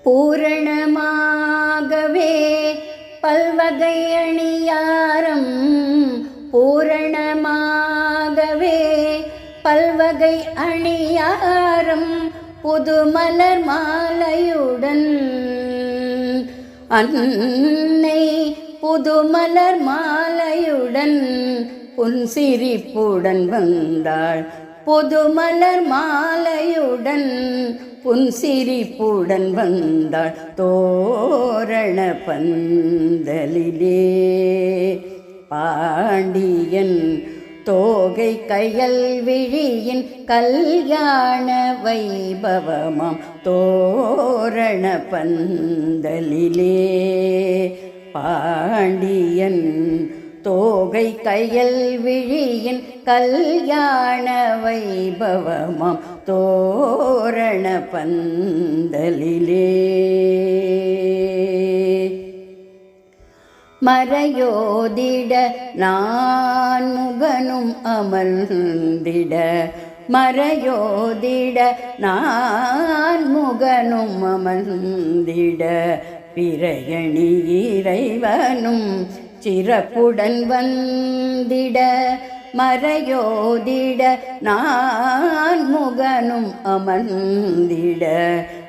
பூரணமாகவே பல்வகை அணியாரம் பூரணமாகவே பல்வகை அணியாரம் புதுமலர் மாலையுடன் அன்னை புதுமலர் மாலையுடன் புன்சிரிப்புடன் வந்தாள். புதுமலர் மாலையுடன் புன்சிரிப்புடன் வந்தாள். தோரண பந்தலிலே பாண்டியன் தோகை கயல் விழியின் கல்யாண வைபவமாம். தோரண பந்தலிலே பாண்டியன் தோகை கயல் விழியின் கல்யாண வைபவமாம். தோரண பந்தலிலே மறையோதிட நான் முகனும் அமர்ந்திட மறையோதிட நான் முகனும் அமர்ந்திட பிரயணி இறைவனும் சிறப்புடன் வந்திட மறையோதிட நான் முகனும் அமர்ந்திட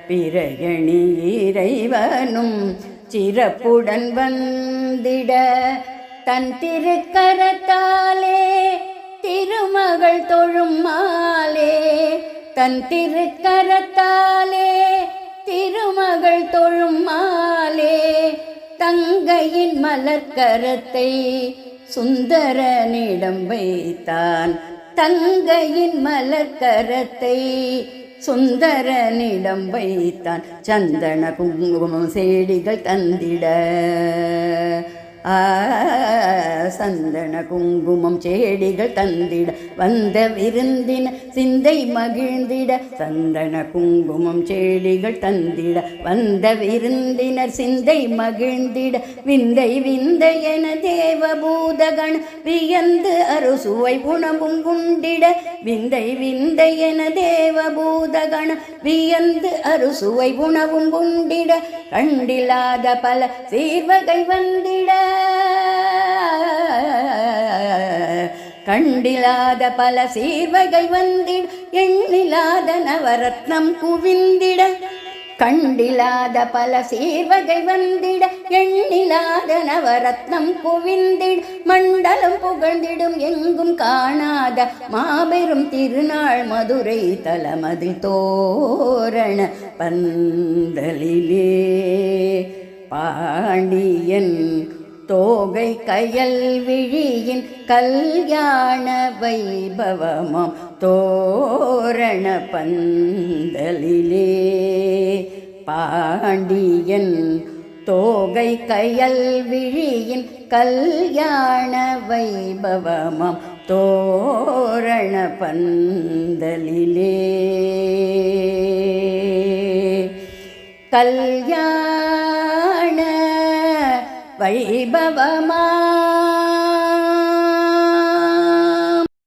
பிரயணி இறைவனும் சிறப்புடன் வந்திட தன் திருக்கரத்தாலே திருமகள் தொழும் மாலே தன் திருக்கரத்தாலே திருமகள் தொழும் மாலே தங்கையின் மலர்க்கரத்தை சுந்தரனிடம் வைத்தான். தங்கையின் மலர்க்கரத்தை சுந்தரனிடம் வைத்தான். சந்தன குங்குமம் செடிகள் தந்திட சந்தன குங்குமம் செடிகள் தந்திட வந்த விருந்தின சிந்தை மகிழ்ந்திட. சந்தன குங்குமம் செடிகள் தந்திட வந்த விருந்தினர் சிந்தை மகிழ்ந்திட. விந்தை விந்தை என தேவபூதகண வியந்து அறுசுவை உணவும் உண்டிட. விந்தை விந்தை என தேவபூதகண வியந்து அறுசுவை உணவும் உண்டிட. கண்டிலாத பல சீர்வகை வந்திட கண்டிலாத பல சீர்வகை வந்திட. எண்ணிலாத நவரத்னம் குவிந்திட கண்டிலாத பல சீர்வகை வந்திட. எண்ணிலாத நவரத்னம் குவிந்திட மண்டலம் புகழ்ந்திடும் எங்கும் காணாத மாபெரும் திருநாள் மதுரை தலமதில் தோரண பந்தலிலே பாண்டியன் தோகை கயல் விழியின் கல்யாண வைபவமாம். தோரண பந்தலிலே பாண்டியன் தோகை கயல் விழியின் கல்யாண வைபவமாம். தோரண பந்தலிலே கல்யாண வைபவமா